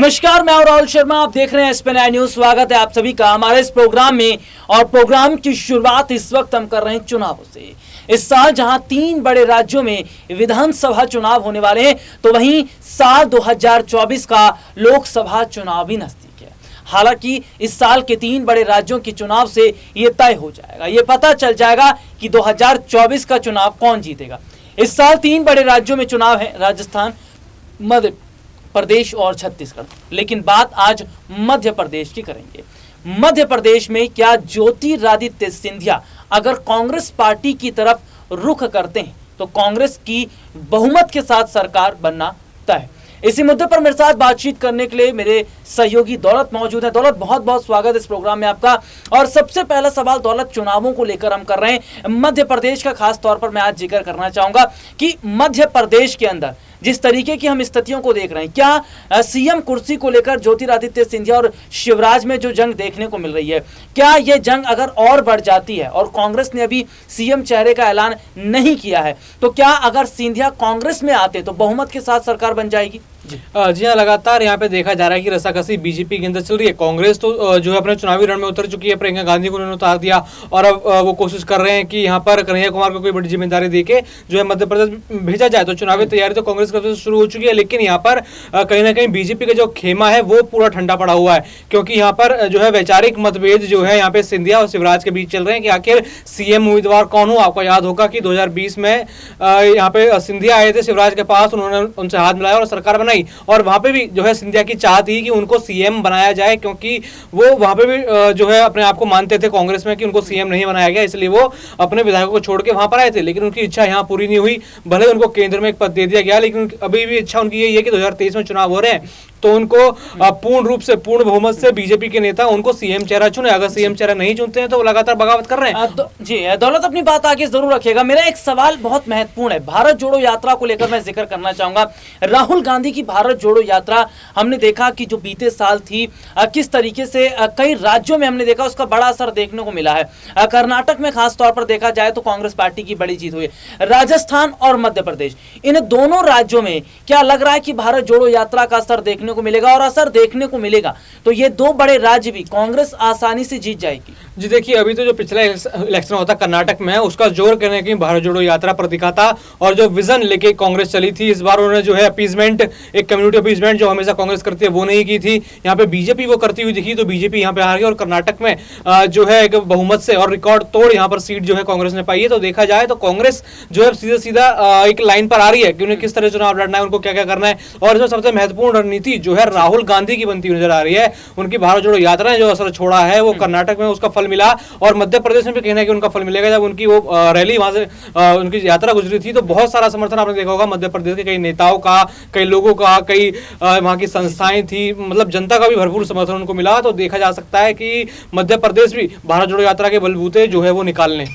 नमस्कार, मैं हूं राहुल शर्मा। आप देख रहे हैं एसपीएन न्यूज। स्वागत है आप सभी का हमारे इस प्रोग्राम में। और प्रोग्राम की शुरुआत इस वक्त हम कर रहे हैं चुनावों से। इस साल जहां 3 बड़े राज्यों में विधानसभा चुनाव होने वाले हैं, तो वहीं साल 2024 का लोकसभा चुनाव भी नजदीक है। हालांकि इस साल के 3 बड़े राज्यों के चुनाव से यह तय हो जाएगा, ये पता चल जाएगा कि 2024 का चुनाव कौन जीतेगा। इस साल 3 बड़े राज्यों में चुनाव है, राजस्थान, मध्य प्रदेश और छत्तीसगढ़। लेकिन बात आज मध्य प्रदेश की करेंगे। मध्य प्रदेश में क्या ज्योतिरादित्य सिंधिया अगर कांग्रेस पार्टी की तरफ रुख करते हैं तो कांग्रेस की बहुमत के साथ सरकार बनना तय है। इसी मुद्दे पर मेरे साथ बातचीत करने के लिए मेरे सहयोगी दौलत मौजूद है। दौलत, बहुत बहुत स्वागत इस प्रोग्राम में आपका। और सबसे पहला सवाल दौलत, चुनावों को लेकर हम कर रहे हैं मध्य प्रदेश का, खास तौर पर मैं आज जिक्र करना चाहूंगा कि मध्य प्रदेश के अंदर जिस तरीके की हम स्थितियों को देख रहे हैं, क्या सीएम कुर्सी को लेकर ज्योतिरादित्य सिंधिया और शिवराज में जो जंग देखने को मिल रही है, क्या यह जंग अगर और बढ़ जाती है और कांग्रेस ने अभी सीएम चेहरे का ऐलान नहीं किया है, तो क्या अगर सिंधिया कांग्रेस में आते तो बहुमत के साथ सरकार बन जाएगी? जी हाँ, लगातार यहाँ पे देखा जा रहा है कि रस्साकसी बीजेपी के अंदर चल रही है। कांग्रेस तो जो है अपने चुनावी रण में उतर चुकी है, प्रियंका गांधी को उन्होंने उतार दिया और अब वो कोशिश कर रहे हैं कि यहाँ पर कन्हैया कुमार को कोई बड़ी जिम्मेदारी देके जो है मध्य प्रदेश भेजा जाए। तो चुनावी तैयारी तो कांग्रेस की तरफ से शुरू हो चुकी है, लेकिन यहाँ पर कहीं ना कहीं बीजेपी का जो खेमा है वो पूरा ठंडा पड़ा हुआ है, क्योंकि यहाँ पर जो है वैचारिक मतभेद जो है यहाँ पे सिंधिया और शिवराज के बीच चल रहे हैं कि आखिर सीएम उम्मीदवार कौन हो। आपको याद होगा कि 2020 में यहाँ पे सिंधिया आए थे शिवराज के पास, उन्होंने उनसे हाथ मिलाया और सरकार बनाई। और वहां पे भी जो है सिंधिया की चाह थी कि उनको सीएम बनाया जाए, क्योंकि वो वहां पे भी जो है अपने आप को मानते थे कांग्रेस में कि उनको सीएम नहीं बनाया गया, इसलिए वो अपने विधायकों को छोड़ के वहां पर आए थे। लेकिन उनकी इच्छा यहाँ पूरी नहीं हुई। भले उनको केंद्र में एक पद दे दिया गया, लेकिन अभी भी इच्छा उनकी यही है कि 2023 में चुनाव हो रहे हैं तो उनको पूर्ण रूप से, पूर्ण बहुमत से बीजेपी के नेता उनको सीएम चेहरा चुने। अगर सीएम चेहरा नहीं चुनते हैं तो वो लगातार बगावत कर रहे हैं। जी दौलत, अपनी बात आगे जरूर रखिएगा। मेरा एक सवाल बहुत महत्वपूर्ण है, भारत जोड़ो यात्रा को लेकर मैं जिक्र करना चाहूंगा। राहुल गांधी की भारत जोड़ो यात्रा हमने देखा कि जो बीते साल थी, किस तरीके से कई राज्यों में हमने देखा उसका बड़ा असर देखने को मिला है। कर्नाटक में खास तौर पर देखा जाए तो कांग्रेस पार्टी की बड़ी जीत हुई। राजस्थान और मध्य प्रदेश, इन दोनों राज्यों में क्या लग रहा है कि भारत जोड़ो यात्रा का असर देखने को मिलेगा? और असर देखने को मिलेगा तो ये 2 बड़े राज्य भी कांग्रेस आसानी से जीत जाएगी। जी देखिए, अभी तो जो पिछला इलेक्शन होता कर्नाटक में, उसका जोर करने की भारत जोड़ो यात्रा पर दिखा था और जो विजन लेके कांग्रेस चली थी, इस बार उन्होंने जो है अपीजमेंट, एक कम्युनिटी अपीजमेंट जो हमेशा कांग्रेस करती है वो नहीं की थी। यहाँ पे बीजेपी वो करती हुई दिखी, तो बीजेपी यहाँ पे हार गई और कर्नाटक में जो है एक बहुमत से और रिकॉर्ड तोड़ यहाँ पर सीट जो है कांग्रेस ने पाई है। तो देखा जाए तो कांग्रेस जो है सीधा सीधा एक लाइन पर आ रही है कि उन्हें किस तरह चुनाव लड़ना है, उनको क्या क्या करना है। और इसमें सबसे महत्वपूर्ण रणनीति जो है राहुल गांधी की बनती हुई नजर आ रही है। उनकी भारत जोड़ो यात्रा ने जो असर छोड़ा है वो कर्नाटक में उसका फल मिला, और मध्य प्रदेश में भी कहना है कि उनका फल मिलेगा। जब उनकी वो रैली वहां से उनकी यात्रा गुजरी थी तो बहुत सारा समर्थन आपने देखा होगा मध्य प्रदेश के कई नेताओं का, कई लोगों का, कई वहां की संस्थाएं थी, मतलब जनता का भी भरपूर समर्थन उनको मिला। तो देखा जा सकता है कि मध्य प्रदेश भी भारत जोड़ो यात्रा के बलबूते जो है वो निकालने।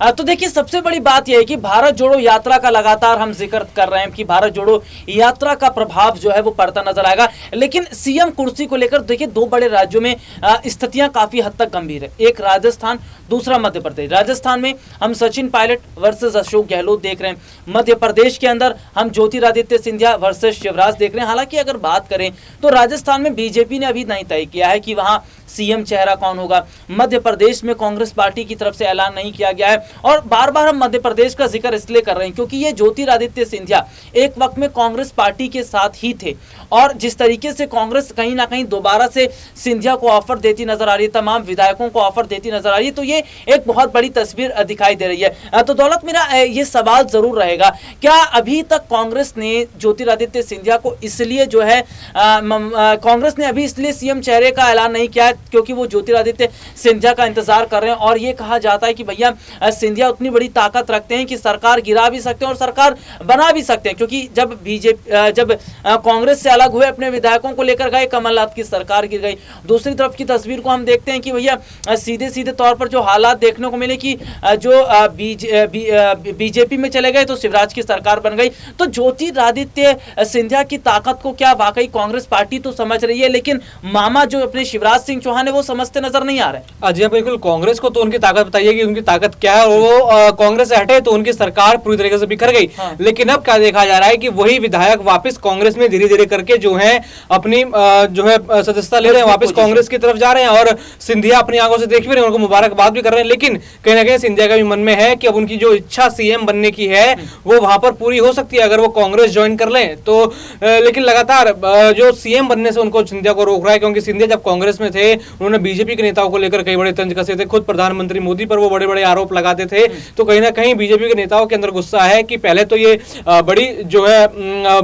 तो देखिए, सबसे बड़ी बात यह है कि भारत जोड़ो यात्रा का लगातार हम जिक्र कर रहे हैं कि भारत जोड़ो यात्रा का प्रभाव जो है वो पड़ता नजर आएगा। लेकिन सीएम कुर्सी को लेकर देखिए 2 बड़े राज्यों में स्थितियां काफी हद तक गंभीर है। एक राजस्थान, दूसरा मध्य प्रदेश। राजस्थान में हम सचिन पायलट वर्सेस अशोक गहलोत देख रहे हैं। मध्य प्रदेश के अंदर हम ज्योतिरादित्य सिंधिया वर्सेस शिवराज देख रहे हैं। हालांकि अगर बात करें तो राजस्थान में बीजेपी ने अभी नहीं तय किया है कि वहां सीएम चेहरा कौन होगा। मध्य प्रदेश में कांग्रेस पार्टी की तरफ से ऐलान नहीं किया गया है। और बार बार हम मध्य प्रदेश का जिक्र इसलिए कर रहे हैं क्योंकि ये ज्योतिरादित्य सिंधिया एक वक्त में कांग्रेस पार्टी के साथ ही थे, और जिस तरीके से कांग्रेस कहीं ना कहीं दोबारा से सिंधिया को ऑफर देती नजर आ रही है, तमाम विधायकों को ऑफर देती नजर आ रही है, तो ये एक बहुत बड़ी तस्वीर दिखाई दे रही है। तो दौलत, मेरा ये सवाल जरूर रहेगा, क्या अभी तक कांग्रेस ने ज्योतिरादित्य सिंधिया को इसलिए जो है कांग्रेस ने अभी इसलिए सीएम चेहरे का ऐलान नहीं किया क्योंकि वो ज्योतिरादित्य सिंधिया का इंतजार कर रहे हैं? और ये कहा जाता है कि भैया सिंधिया उतनी बड़ी ताकत रखते हैं कि सरकार गिरा भी सकते हैं और सरकार बना भी सकते हैं, क्योंकि जब कांग्रेस से अलग हुए अपने विधायकों को लेकर गए, कमलनाथ की सरकार गिर गई। दूसरी तरफ की तस्वीर को हम देखते हैं कि भैया सीधे सीधे तौर पर जो हालात देखने को मिले कि जो बीजेपी में चले गए तो शिवराज की सरकार बन गई। तो ज्योतिरादित्य सिंधिया की ताकत को क्या वाकई कांग्रेस पार्टी तो समझ रही है, लेकिन मामा जो अपने शिवराज सिंह चौहान है वो समझते नजर नहीं आ रहे। जी हाँ, बिल्कुल। कांग्रेस को तो उनकी ताकत बताइए कि उनकी ताकत क्या है, और वो कांग्रेस से हटे तो उनकी सरकार पूरी तरीके से बिखर गई। हाँ। लेकिन अब क्या देखा जा रहा है कि वही विधायक वापस कांग्रेस में धीरे धीरे करके जो है अपनी जो है सदस्यता ले रहे हैं, वापस कांग्रेस की तरफ जा रहे हैं, और सिंधिया अपनी आंखों से देख भी रहे हैं, उनको मुबारकबाद भी कर रहे हैं। लेकिन कहीं ना कहीं सिंधिया का भी मन में है कि अब उनकी जो इच्छा सीएम बनने की है वो वहां पर पूरी हो सकती है अगर वो कांग्रेस ज्वाइन कर लें तो। लेकिन लगातार जो सीएम बनने से उनको सिंधिया को रोक रहा है, क्योंकि सिंधिया जब कांग्रेस में थे उन्होंने बीजेपी के नेताओं को लेकर कई बड़े तंज कसे थे, खुद प्रधानमंत्री मोदी पर वो बड़े बड़े आरोप लगाते थे। तो कहीं ना कहीं बीजेपी के नेताओं के अंदर गुस्सा है कि पहले तो ये बड़ी जो है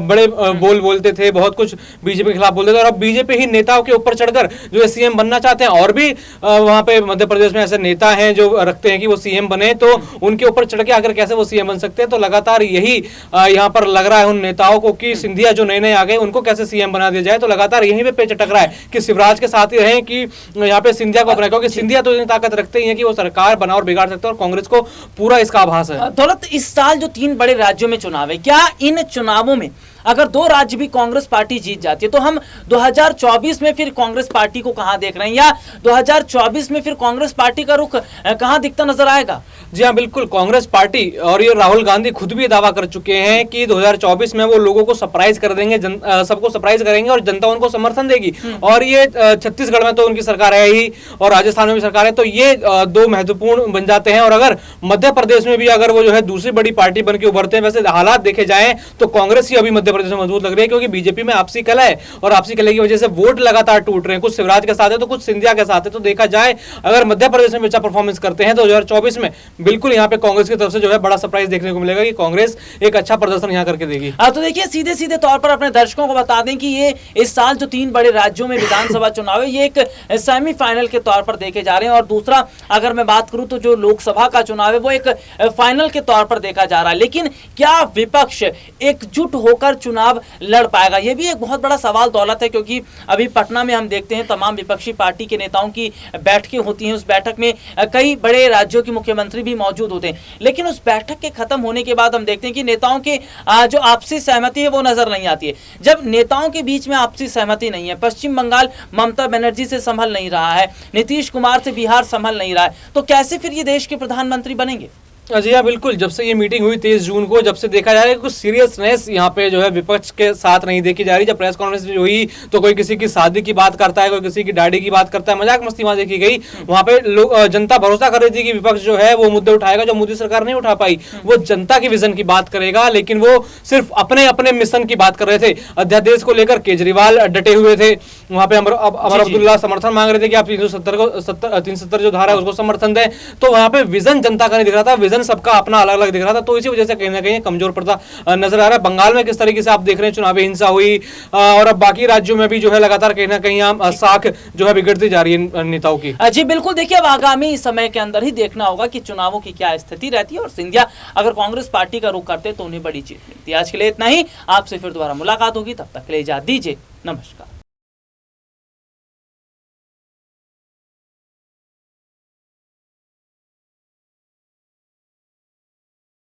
बड़े बोल बोलते थे, बहुत कुछ बीजेपी के खिलाफ बोलते थे, और अब बीजेपी ही नेताओं के ऊपर चढ़कर जो है सीएम बनना चाहते हैं। और भी वहां पे मध्य प्रदेश में ऐसे नेता हैं जो रखते हैं कि वो सीएम बने, तो उनके ऊपर चढ़ के आकर कैसे वो सीएम बन सकते हैं। तो लगातार यही यहाँ पर लग रहा है उन नेताओं को कि सिंधिया जो नए नए आ गए उनको कैसे सीएम बना दिया जाए। तो लगातार यहीं पे चटक रहा है कि शिवराज के साथ ही रहे कि यहाँ पे सिंधिया को अपना, क्योंकि सिंधिया तो इतनी ताकत रखते ही है कि वो सरकार बना और बिगाड़ सकते हैं, और कांग्रेस को पूरा इसका आभास है। दौलत, इस साल जो 3 बड़े राज्यों में चुनाव है, क्या इन चुनावों में अगर 2 राज्य भी कांग्रेस पार्टी जीत जाती है तो हम 2024 में फिर कांग्रेस पार्टी को कहां देख रहे हैं, या 2024 में फिर कांग्रेस पार्टी का रुख कहां दिखता नजर आएगा? जी हाँ, बिल्कुल। कांग्रेस पार्टी और ये राहुल गांधी खुद भी दावा कर चुके हैं कि 2024 में वो लोगों को सरप्राइज कर देंगे, सबको सरप्राइज करेंगे और जनता उनको समर्थन देगी। और ये छत्तीसगढ़ में तो उनकी सरकार है ही और राजस्थान में भी सरकार है, तो ये 2 महत्वपूर्ण बन जाते हैं। और अगर मध्य प्रदेश में भी अगर वो जो है दूसरी बड़ी पार्टी बन के उभरते हैं, वैसे हालात देखे जाएं तो कांग्रेस ही अभी मध्य प्रदेश में मजबूत लग रही है, क्योंकि बीजेपी में आपसी कलह है और आपसी कलह की वजह से वोट लगातार टूट रहे हैं। कुछ शिवराज के साथ है तो कुछ सिंधिया के साथ है। तो देखा जाए अगर मध्य प्रदेश में अच्छा परफॉर्मेंस करते हैं तो 2024 में बिल्कुल यहाँ पे कांग्रेस की तरफ से जो है बड़ा सरप्राइज देखने को मिलेगा कि कांग्रेस एक अच्छा प्रदर्शन यहाँ करके देगी। तो देखिए, सीधे सीधे तौर पर अपने दर्शकों को बता दें कि ये इस साल जो 3 बड़े राज्यों में विधानसभा चुनाव है ये एक सेमीफाइनल के तौर पर देखे जा रहे हैं, और दूसरा अगर मैं बात करूं तो जो लोकसभा का चुनाव है वो एक फाइनल के तौर पर देखा जा रहा है। लेकिन क्या विपक्ष एकजुट होकर चुनाव लड़ पाएगा, ये भी एक बहुत बड़ा सवाल दौलत है, क्योंकि अभी पटना में हम देखते हैं तमाम विपक्षी पार्टी के नेताओं की बैठकें होती हैं। उस बैठक में कई बड़े राज्यों के मुख्यमंत्री भी मौजूद होते हैं, लेकिन उस बैठक के खत्म होने के बाद हम देखते हैं कि नेताओं के जो आपसी सहमति है वो नजर नहीं आती है। जब नेताओं के बीच में आपसी सहमति नहीं है, पश्चिम बंगाल ममता बनर्जी से संभल नहीं रहा है, नीतीश कुमार से बिहार संभल नहीं रहा है, तो कैसे फिर ये देश के प्रधानमंत्री बनेंगे? जी हाँ, बिल्कुल। जब से ये मीटिंग हुई 23 जून को, जब से देखा जा रहा है कुछ सीरियसनेस यहाँ पे जो है विपक्ष के साथ नहीं देखी जा रही। जब प्रेस कॉन्फ्रेंस हुई तो कोई किसी की शादी की बात करता है, कोई किसी की दाढ़ी की बात करता है, मजाक मस्ती वहां देखी गई। वहां पे लोग जनता भरोसा कर रही थी कि विपक्ष जो है वो मुद्दे उठाएगा जो मोदी सरकार नहीं उठा पाई, वो जनता की विजन की बात करेगा। लेकिन वो सिर्फ अपने अपने मिशन की बात कर रहे थे। अध्यादेश को लेकर केजरीवाल डटे हुए थे, वहां पे अमर अब्दुल्ला समर्थन मांग रहे थे कि आप 370 जो धारा है उसको समर्थन दें। तो वहां पे विजन जनता का नहीं दिख रहा था, विजन सबका अपना अलग अलग दिख रहा था। तो इसी वजह से कहीं ना कहीं कमजोर पड़ता नजर आ रहा है। बंगाल में किस तरीके से आप देख रहे हैं चुनावी हिंसा हुई, और अब बाकी राज्यों में भी जो है लगातार कहीं ना कहीं साख जो है बिगड़ती जा रही है नेताओं की। जी बिल्कुल। देखिए, अब आगामी समय के अंदर ही देखना होगा कि चुनावों की क्या स्थिति रहती है, और सिंधिया अगर कांग्रेस पार्टी का रुख करते तो उन्हें बड़ी जीत मिलती है। आज के लिए इतना ही, आपसे फिर दोबारा मुलाकात होगी, तब तक के लिए इजाजत दीजिए, नमस्कार।